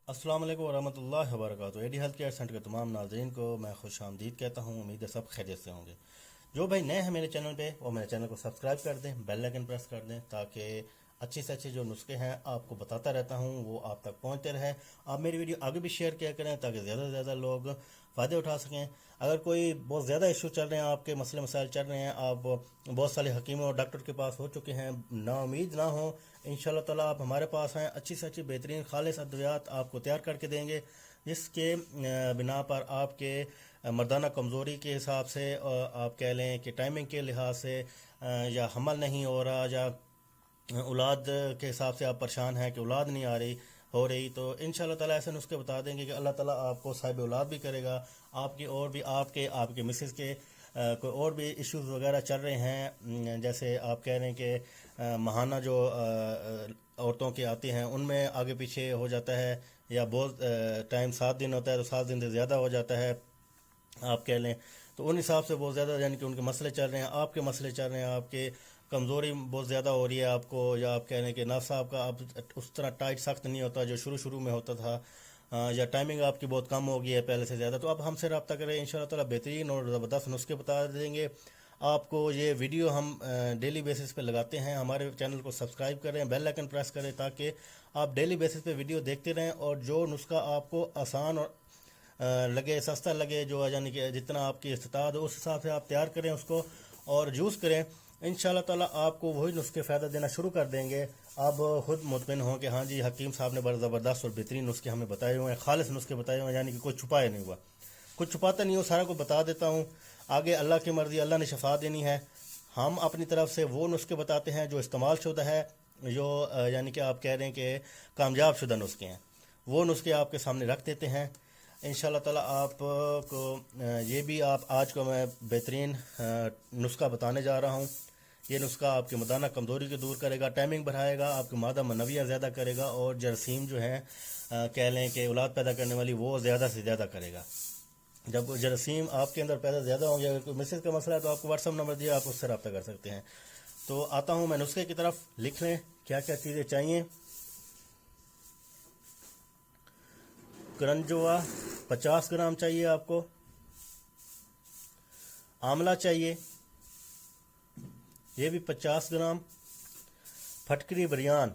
अस्सलाम वालेकुम वरहमतुल्लाहि वबरकातुहू। एडी हेल्थ केयर सेंटर के तमाम नाज़रीन को मैं खुश आमदीद कहता हूँ। उम्मीद है सब खैरियत से होंगे। जो भाई नए हैं मेरे चैनल पे वो मेरे चैनल को सब्सक्राइब कर दें, बेल आइकन प्रेस कर दें ताकि अच्छे से अच्छे जो नुस्खे हैं आपको बताता रहता हूँ वो आप तक पहुँचते रहे। आप मेरी वीडियो आगे भी शेयर किया करें ताकि ज़्यादा से ज़्यादा लोग फ़ायदे उठा सकें। अगर कोई बहुत ज़्यादा इशू चल रहे हैं, आपके मसले मसाइल चल रहे हैं, आप बहुत सारे हकीमों और डॉक्टर के पास हो चुके हैं, ना उम्मीद ना हो, इंशाल्लाह ताला आप हमारे पास हैं। अच्छी से अच्छी बेहतरीन खालिस अद्वियात आपको तैयार करके देंगे जिसके बिना पर आपके मर्दाना कमज़ोरी के हिसाब से, आप कह लें कि टाइमिंग के लिहाज से, या हमल नहीं हो रहा, या औलाद के हिसाब से आप परेशान हैं कि औलाद नहीं आ रही हो रही, तो इंशाल्लाह ताला ऐसे नुस्खे बता देंगे कि अल्लाह ताला आपको साहिब औलाद भी करेगा। आपकी और भी आपके मिसेस के कोई और भी इश्यूज़ वगैरह चल रहे हैं, जैसे आप कह रहे हैं कि माहाना जो औरतों की आती हैं उनमें आगे पीछे हो जाता है, या बहुत टाइम 7 दिन होता है तो 7 दिन से ज़्यादा हो जाता है, आप कह लें, तो उन हिसाब से बहुत ज़्यादा यानी कि उनके मसले चल रहे हैं, आपके मसले चल रहे हैं, आपके कमज़ोरी बहुत ज़्यादा हो रही है आपको, या आप कह रहे हैं कि नफ्स आपका अब उस तरह टाइट सख्त नहीं होता जो शुरू शुरू में होता था, या टाइमिंग आपकी बहुत कम हो गई है पहले से ज़्यादा, तो आप हमसे रब्ता करें। इंशाल्लाह ताला बेहतरीन और ज़बरदस्त नुस्खे बता देंगे आपको। ये वीडियो हम डेली बेसिस पे लगाते हैं। हमारे चैनल को सब्सक्राइब करें, बेल आइकन प्रेस करें ताकि आप डेली बेसिस पे वीडियो देखते रहें, और जो नुस्खा आपको आसान और लगे, सस्ता लगे, जो यानी कि जितना आपकी इस्तात हो उस हिसाब से आप तैयार करें उसको और यूज़ करें। इंशाल्लाह ताला आपको वही नुस्खे फ़ायदा देना शुरू कर देंगे। आप खुद मुतमिन हों कि हाँ जी, हकीम साहब ने बड़ा ज़बरदस्त और बेहतरीन नुस्खे हमें बताए हुए हैं, खालिस नुस्खे बताए हुए हैं, यानी कि कुछ छुपाया नहीं हुआ, कुछ छुपाता नहीं हो, सारा को बता देता हूँ। आगे अल्लाह की मर्ज़ी, अल्लाह ने शफा देनी है। हम अपनी तरफ से वो नुस्खे बताते हैं जो इस्तेमाल शुदा है, जो यानी कि आप कह रहे हैं कि कामयाब शुदा नुस्खे हैं, वो नुस्खे आपके सामने रख देते हैं। इंशाल्लाह ताला आपको ये भी आप आज को मैं बेहतरीन नुस्खा बताने जा रहा हूँ। ये नुस्खा आपके मर्दाना कमज़ोरी को दूर करेगा, टाइमिंग बढ़ाएगा, आपके मादा मनविया ज़्यादा करेगा, और जरासीम जो है कह लें कि औलाद पैदा करने वाली वो ज़्यादा से ज़्यादा करेगा। जब जरासीम आपके अंदर पैदा ज़्यादा होंगे, अगर कोई मिसेज का मसला है तो आपको व्हाट्सअप नंबर दिया, आप उससे रब्ता कर सकते हैं। तो आता हूँ मैं नुस्खे की तरफ। लिख लें क्या क्या चीज़ें चाहिए। करंजवा 50 ग्राम चाहिए आपको, आंवला चाहिए ये भी 50 ग्राम, फटकरी बरियान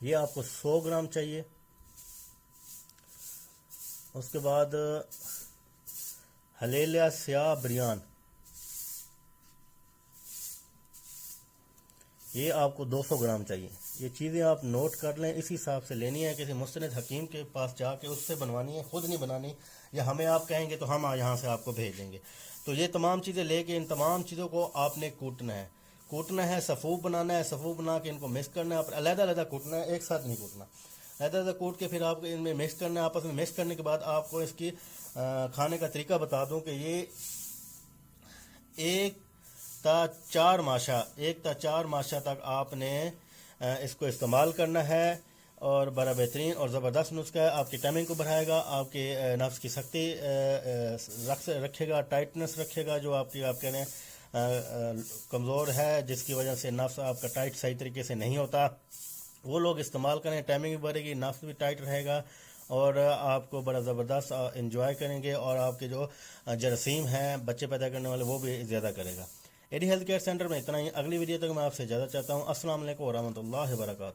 ये आपको 100 ग्राम चाहिए। उसके बाद हलेलिया स्याह बरियान ये आपको 200 ग्राम चाहिए। ये चीज़ें आप नोट कर लें, इसी हिसाब से लेनी है, किसी मुस्तनद हकीम के पास जाके उससे बनवानी है, खुद नहीं बनानी, या हमें आप कहेंगे तो हम यहाँ से आपको भेज देंगे। तो ये तमाम चीज़ें लेके इन तमाम चीज़ों को आपने कूटना है, सफ़ूफ बनाना है, सफ़ूफ बना के इनको मिक्स करना है, अलग-अलग कूटना है, एक साथ नहीं कूटना, अलग-अलग कूट के फिर आपको इनमें मिक्स करना है। आपस में मिक्स करने के बाद आपको इसकी खाने का तरीका बता दूं कि ये 1 ता 4 माशा तक आपने इसको इस्तेमाल करना है, और बड़ा बेहतरीन और ज़बरदस्त नुस्खा है। आपकी टाइमिंग को बढ़ाएगा, आपके नफ्स की सख्ती रखेगा, टाइटनेस रखेगा, जो आपकी आप कह रहे हैं कमज़ोर है जिसकी वजह से नफ्स आपका टाइट सही तरीके से नहीं होता, वो लोग इस्तेमाल करें। टाइमिंग भी बढ़ेगी, नफ्स भी टाइट रहेगा, और आपको बड़ा ज़बरदस्त इंजॉय करेंगे, और आपके जो जरासीम हैं बच्चे पैदा करने वाले वो भी ज़्यादा करेगा। एडी हेल्थ केयर सेंटर में इतना ही। अगली वीडियो तक मैं आपसे ज़्यादा चाहता हूँ। अस्सलाम वालेकुम व रहमतुल्लाहि व बरकातुहू।